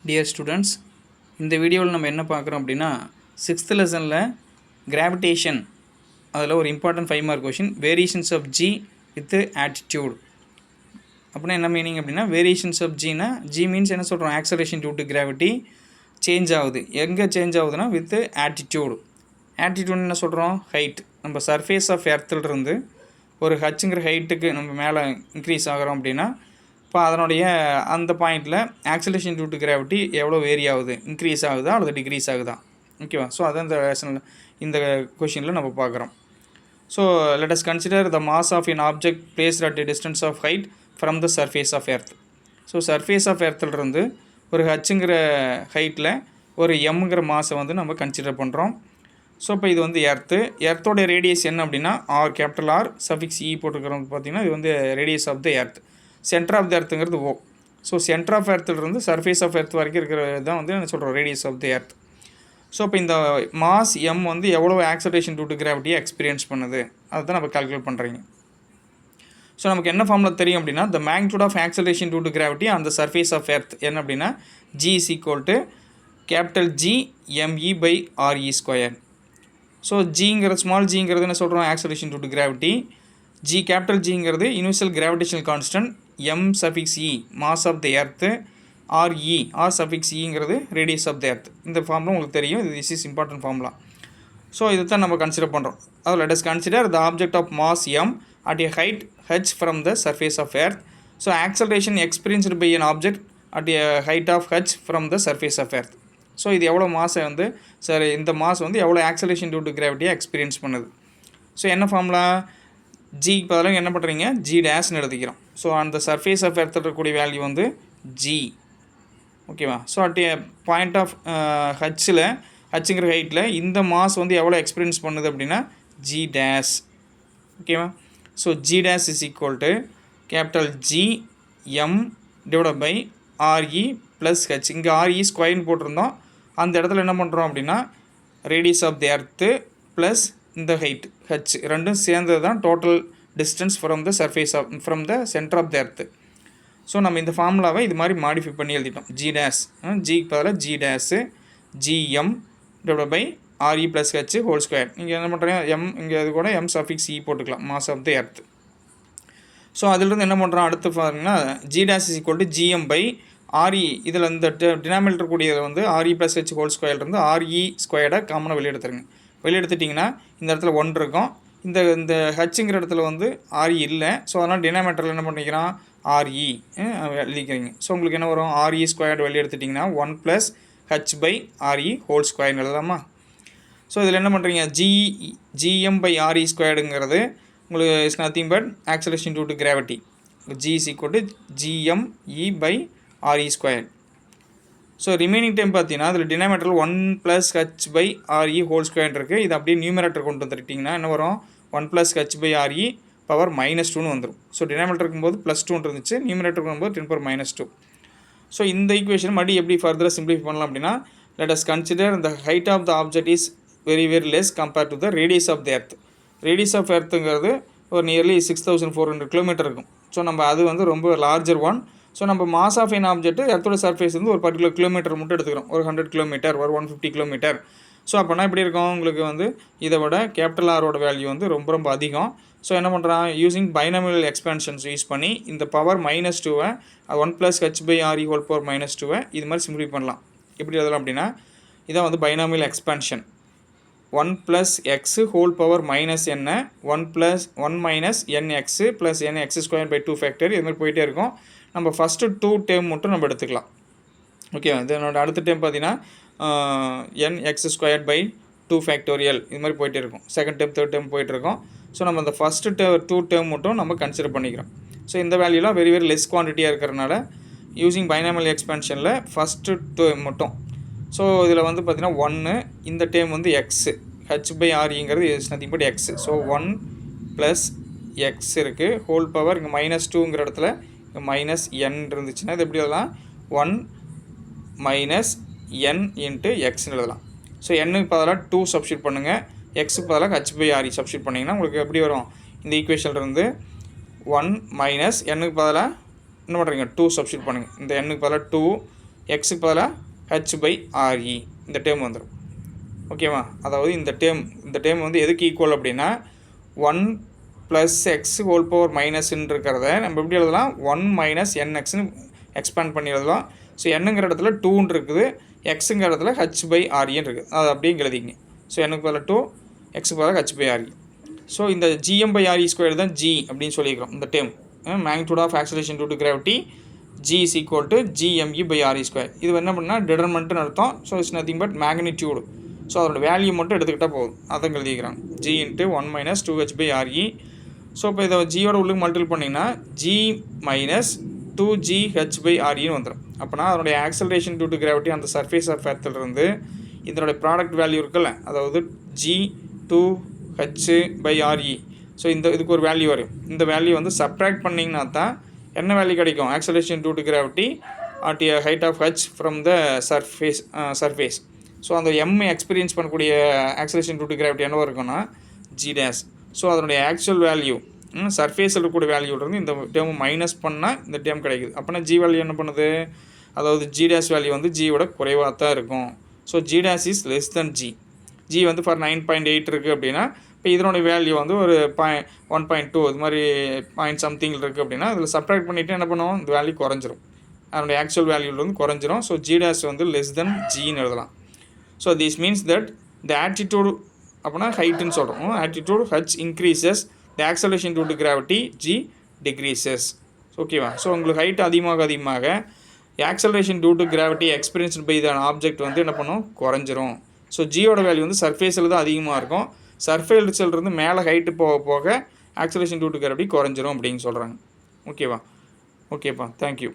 Dear students, இந்த வீடியோவில் நம்ம என்ன பார்க்குறோம் அப்படின்னா 6th லெசனில் கிராவிடேஷன் அதில் ஒரு important 5 mark question variations of G with attitude. அப்படின்னா என்ன மீனிங் அப்படின்னா வேரியேஷன்ஸ் ஆஃப் ஜினா ஜி மீன்ஸ் என்ன சொல்கிறோம், acceleration due to gravity change ஆகுது. எங்கே சேஞ்ச் ஆகுதுன்னா வித் ஆட்டிடியூடு. ஆட்டிடியூட் என்ன சொல்கிறோம், ஹைட். நம்ம சர்ஃபேஸ் ஆஃப் எர்த்திலிருந்து ஒரு ஹச்சுங்கிற ஹைட்டுக்கு நம்ம மேலே இன்க்ரீஸ் ஆகிறோம் அப்படின்னா இப்போ அதனுடைய அந்த பாயிண்டில் ஆக்சலேஷன் டியூ டு கிராவிட்டி எவ்வளோ வேரி ஆகுது, இன்க்ரீஸ் ஆகுதா அல்லது டிக்ரீஸ் ஆகுதா, ஓகேவா? ஸோ அதான் இந்த லெசனில் இந்த கொஷினில் நம்ம பார்க்குறோம். So let us consider the mass of an object placed at a distance of height from the surface of earth. So surface of எர்த்திலிருந்து ஒரு ஹச்சுங்கிற ஹைட்டில் ஒரு எம்ங்கிற மாஸை வந்து நம்ம கன்சிடர் பண்ணுறோம். ஸோ இப்போ இது வந்து எர்த்தோட ரேடியஸ் என்ன அப்படின்னா கேபிட்டல் ஆர் சஃபிக்ஸ் இ போட்டுக்கிறோம். பார்த்தீங்கன்னா இது வந்து radius of the earth. Centre of the எர்த்துங்கிறது ஓ. ஸோ சென்டர் ஆஃப் எர்த்திலிருந்து சர்ஃபேஸ் ஆஃப் எர்த் வரைக்கும் இருக்கிறது தான் வந்து என்ன சொல்கிறோம், radius of the earth. So இப்போ இந்த மாஸ் எம் வந்து எவ்வளோ ஆக்சலேஷன் டியூ டு கிராவிட்டியை எக்ஸ்பீரியன்ஸ் பண்ணுது அதை தான் நம்ம கால்குலேட் பண்ணுறீங்க. ஸோ நமக்கு என்ன ஃபார்மில் தெரியும் அப்படின்னா the magnitude of acceleration due to gravity on the surface of earth என்ன அப்படின்னா g is equal to capital G me by re square. So ஜிங்கிறது ஸ்மால் ஜிங்கிறது என்ன சொல்கிறோம், acceleration due to gravity. G capital ஜிங்கிறது universal gravitational constant. M suffix e mass of the earth. R e R suffix இங்கிறது radius of the earth. இந்த formula உங்களுக்கு தெரியும், இது this is important formula. So இதை தான் நம்ம கன்சிடர் பண்ணுறோம். அது let us consider the object of mass m at a height h from the surface of earth. So acceleration experienced by an object at a height of h from the surface of earth. So இது எவ்வளோ மாஸை வந்து சரி இந்த mass வந்து எவ்வளோ acceleration due to கிராவிட்டியை experience பண்ணுது. So என்ன ஃபார்முலா, ஜிக்கு பதிலாக என்ன பண்ணுறீங்க, ஜி டேஷ்னு எழுதிக்கிறோம். ஸோ அந்த சர்ஃபேஸ் ஆஃப் எர்த்தில் இருக்கக்கூடிய வேல்யூ வந்து ஜி, ஓகேவா? So at A point of ஹச்சுங்கிற ஹைட்டில் இந்த மாஸ் வந்து எவ்வளோ எக்ஸ்பீரியன்ஸ் பண்ணுது அப்படின்னா ஜி டேஷ், ஓகேவா? So G dash is equal to capital G M divide by R E plus H. இங்கே ஆர்இ ஸ்கொயர்னு போட்டிருந்தோம், அந்த இடத்துல என்ன பண்ணுறோம் அப்படின்னா radius of the earth plus இந்த ஹைட் ஹெச் ரெண்டும் சேர்ந்தது தான் total distance from the surface off from the centre of the earth. So நம்ம இந்த ஃபார்முலாவை இது மாதிரி மாடிஃபை பண்ணி எழுதிட்டோம். ஜி டேஷ் ஜிக்கு பதிலாக G dash GM divide by R E plus H whole square. நீங்கள் என்ன பண்ணுறீங்க, எம் இங்கே அது கூட எம் சஃபிக்ஸ் இ போட்டுக்கலாம், mass of the earth. So அதிலிருந்து என்ன பண்ணுறோம், அடுத்து பார்த்தீங்கன்னா g dash is equal to G M by R e. இதில் இந்த டினாமினேட்டர் கூடியது வந்து ஆர்இ ப்ளஸ் ஹெச் ஹோல் ஸ்கொயர்லேருந்து ஆர்இ ஸ்கொயர்டை காமனாக வெளியெடுத்துருங்க. வெளியெடுத்துட்டிங்கன்னா இந்த இடத்துல 1 இருக்கும், இந்த ஹெச்சுங்கிற இடத்துல வந்து ஆர்இ இல்லை. ஸோ அதனால் டினாமினேட்டரில் என்ன பண்ணிக்கிறான், ஆர்இ எழுதிக்கிறீங்க. ஸோ உங்களுக்கு என்ன வரும், ஆர்இ ஸ்கொயர்டு வெளியெடுத்துட்டிங்கன்னா 1 plus h by R e whole ஸ்கொயர்னு எழுதலாமா? ஸோ இதில் என்ன பண்ணுறீங்க, ஜிஎம் பை ஆர்இ ஸ்கொயர்டுங்கிறது உங்களுக்கு is nothing but acceleration due to gravity. G is equal to G M e by R e square. So remaining time பார்த்தீங்கன்னா அதில் டினாமினேட்டரில் 1 plus h by R e whole square இருக்குது. இது அப்படியே நியூமரேட்டர் கொண்டு வந்துட்டிங்கன்னா என்ன வரும், 1 plus h by R e power -2ன்னு வந்துடும். ஸோ டினாமினேட்டர் இருக்கும்போது +2 இருந்துச்சு, நியூமரேட்டர் இருக்கும்போது 10⁻². ஸோ இந்த ஈக்குவேஷன் மறுபடியும் எப்படி ஃபர்தராக சிம்பிளிஃபை பண்ணலாம் அப்படின்னா let us consider the height of the object is very less compared to the radius of the earth. Radius of earthங்கிறது ஒரு நியர்லி 6400 கிலோமீட்டர் இருக்கும். ஸோ நம்ம அது வந்து ரொம்ப லார்ஜர் ஒன். ஸோ நம்ம மாஸ் ஆஃப் என் ஆப்ஜெக்ட் எர்த்தோட சர்ஃபேஸ் வந்து ஒரு பர்டிகுலர் கிலோமீட்டர் மட்டும் எடுத்துக்கிறோம், ஒரு 100 கிலோமீட்டர், ஒரு 150 கிலோமீட்டர். ஸோ அப்போனா எப்படி இருக்கும், உங்களுக்கு வந்து இதை விட கேபிட்டல் ஆரோட வேல்யூ வந்து ரொம்ப அதிகம். ஸோ என்ன பண்ணுறான், யூஸிங் பைனாமியல் எக்ஸ்பென்ஷன்ஸ் யூஸ் பண்ணி இந்த பவர் -2வை 1 plus h by R e whole power -2வை இது மாதிரி சிம்பிளிஃபை பண்ணலாம். எப்படி எழுதலாம் அப்படின்னா இதான் வந்து binomial expansion. 1 plus x whole power -n 1 minus nx plus nx square by 2 factor. இது மாதிரி போயிட்டே இருக்கும். நம்ம ஃபஸ்ட்டு 2 டேர்ம் மட்டும் நம்ம எடுத்துக்கலாம், ஓகே? இதனோட அடுத்த டைம் பார்த்தீங்கன்னா nx ஸ்கொயர் பை 2 ஃபேக்டோரியல் இது மாதிரி போயிட்டே இருக்கும். செகண்ட் டைம் தேர்ட் டைம் போயிட்டுருக்கோம். ஸோ நம்ம அந்த ஃபஸ்ட்டு 2 டேர்ம் மட்டும் நம்ம கன்சிடர் பண்ணிக்கிறோம். ஸோ இந்த வேல்யூலாம் வெரி லெஸ் குவான்டிட்டியாக இருக்கிறனால யூஸிங் பைனாமியல் எக்ஸ்பென்ஷனில் ஃபஸ்ட்டு 2 மட்டும். ஸோ இதில் வந்து பார்த்திங்கன்னா 1 இந்த டைம் வந்து எக்ஸு ஹெச் பை ஆர்இங்கிறது is nothing but x. So 1 plus x இருக்குது ஹோல் பவர் இங்கே -2ங்கிற இடத்துல -n இருந்துச்சுன்னா இது எப்படி எழுதலாம், 1 மைனஸ் n இன்ட்டு எக்ஸ்னு எழுதலாம். ஸோ என்னுக்கு பதிலாக 2 சப்ஸ்டியூட் பண்ணுங்கள், எக்ஸுக்கு பதிலாக ஹெச் பை ஆர்இ சப்ஸ்டியூட் பண்ணிங்கன்னா உங்களுக்கு எப்படி வரும், இந்த ஈக்குவேஷன்லேருந்து 1 மைனஸ் என்னுக்கு பதிலாக என்ன பண்ணுறீங்க 2 சப்ஸ்டியூட் பண்ணுங்கள். இந்த எண்ணுக்கு பதிலாக 2 எக்ஸுக்கு பதிலாக h/re இந்த டேர்ம் வந்துடும். ஓகேவா? அதாவது இந்த டேர்ம் வந்து எதுக்கு ஈக்குவல் அப்படின்னா 1 + x ஹோல் பவர் மைனஸ்ன்னு இருக்கிறத நம்ம எப்படி எழுதலாம் 1 - nxன்னு எக்ஸ்பேண்ட் பண்ணி எழுதலாம். ஸோ என்னங்கிற இடத்துல 2ன்னு இருக்குது, எக்ஸுங்கிற இடத்துல h/re இருக்குது. அது அப்படியே எழுதிங்க. ஸோ என்னக்கு பதிலாக 2, எக்ஸுக்கு பதிலாக h/re. ஸோ இந்த gm/re² தான் g அப்படின்னு சொல்லியிருக்கிறோம். இந்த term magnitude of acceleration due to gravity g is equal to gme/re². இது என்ன பண்ணால் டிடர்மெண்ட்டுன்னு அர்த்தம். So it's nothing but magnitude. So அதோட வேல்யூ மட்டும் எடுத்துக்கிட்டால் போதும். அதான் எழுதிக்கிறாங்க g × 1 - 2h/re. ஸோ இப்போ இதை ஜியோட உள்ளுக்கு மல்டிபிள் பண்ணிங்கன்னா g - 2gh/reன்னு வந்துடும். அப்போனா அதனுடைய ஆக்சலரேஷன் டியூ டு கிராவிட்டி அந்த சர்ஃபேஸ் ஆஃப் எர்த்திலிருந்து இதனுடைய ப்ராடக்ட் வேல்யூ இருக்குல்ல, அதாவது g2h/re. ஸோ இதுக்கு ஒரு வேல்யூ வரும். இந்த வேல்யூ வந்து சப்ட்ராக்ட் பண்ணிங்கன்னா தான் என்ன வேல்யூ கிடைக்கும், acceleration due to gravity at a height of h from the surface. So அந்த எக்ஸ்பீரியன்ஸ் பண்ணக்கூடிய ஆக்சலரேஷன் டியூ டு கிராவிட்டி என்னவோ இருக்குன்னா g'. ஸோ அதனுடைய ஆக்சுவல் வேல்யூ சர்ஃபேஸில் இருக்கக்கூடிய வேல்யூலேருந்து இந்த டேர்ம் மைனஸ் பண்ணால் இந்த டேர்ம் கிடைக்குது. அப்போனா g வேல்யூ என்ன பண்ணுது, அதாவது g' வேல்யூ வந்து ஜியோட குறைவாக தான் இருக்கும். So g' is less than g. g வந்து ஃபார் 9.8 இருக்குது அப்படின்னா இப்போ இதனுடைய வேல்யூ வந்து ஒரு 1.2 இது மாதிரி .something இருக்குது அப்படின்னா அதில் சப்ட்ராக்ட் பண்ணிவிட்டு என்ன பண்ணுவோம், இந்த வேல்யூ குறைஞ்சிரும், அதனுடைய ஆக்சுவல் வேல்யூலேருந்து குறைஞ்சிரும். ஸோ g' வந்து லெஸ் தென் ஜின்னு எழுதலாம். So this means that the attitude அப்படின்னா ஹைட்டுன்னு சொல்கிறோம். Attitude h increases, the acceleration due to gravity g decreases. ஓகேவா? ஸோ உங்களுக்கு ஹைட் அதிகமாக acceleration due to gravity experience by the object வந்து என்ன பண்ணும், குறைஞ்சிரும். ஸோ ஜியோட வேல்யூ வந்து சர்ஃபேஸில் தான் அதிகமாக இருக்கும். சர்ஃபேஸிலிருந்து மேலே ஹைட்டு போக ஆக்சலரேஷன் டியூ டு கிராவிட்டி குறைஞ்சிரும் அப்படின்னு சொல்கிறாங்க. ஓகேவா? ஓகேப்பா, தேங்க்யூ.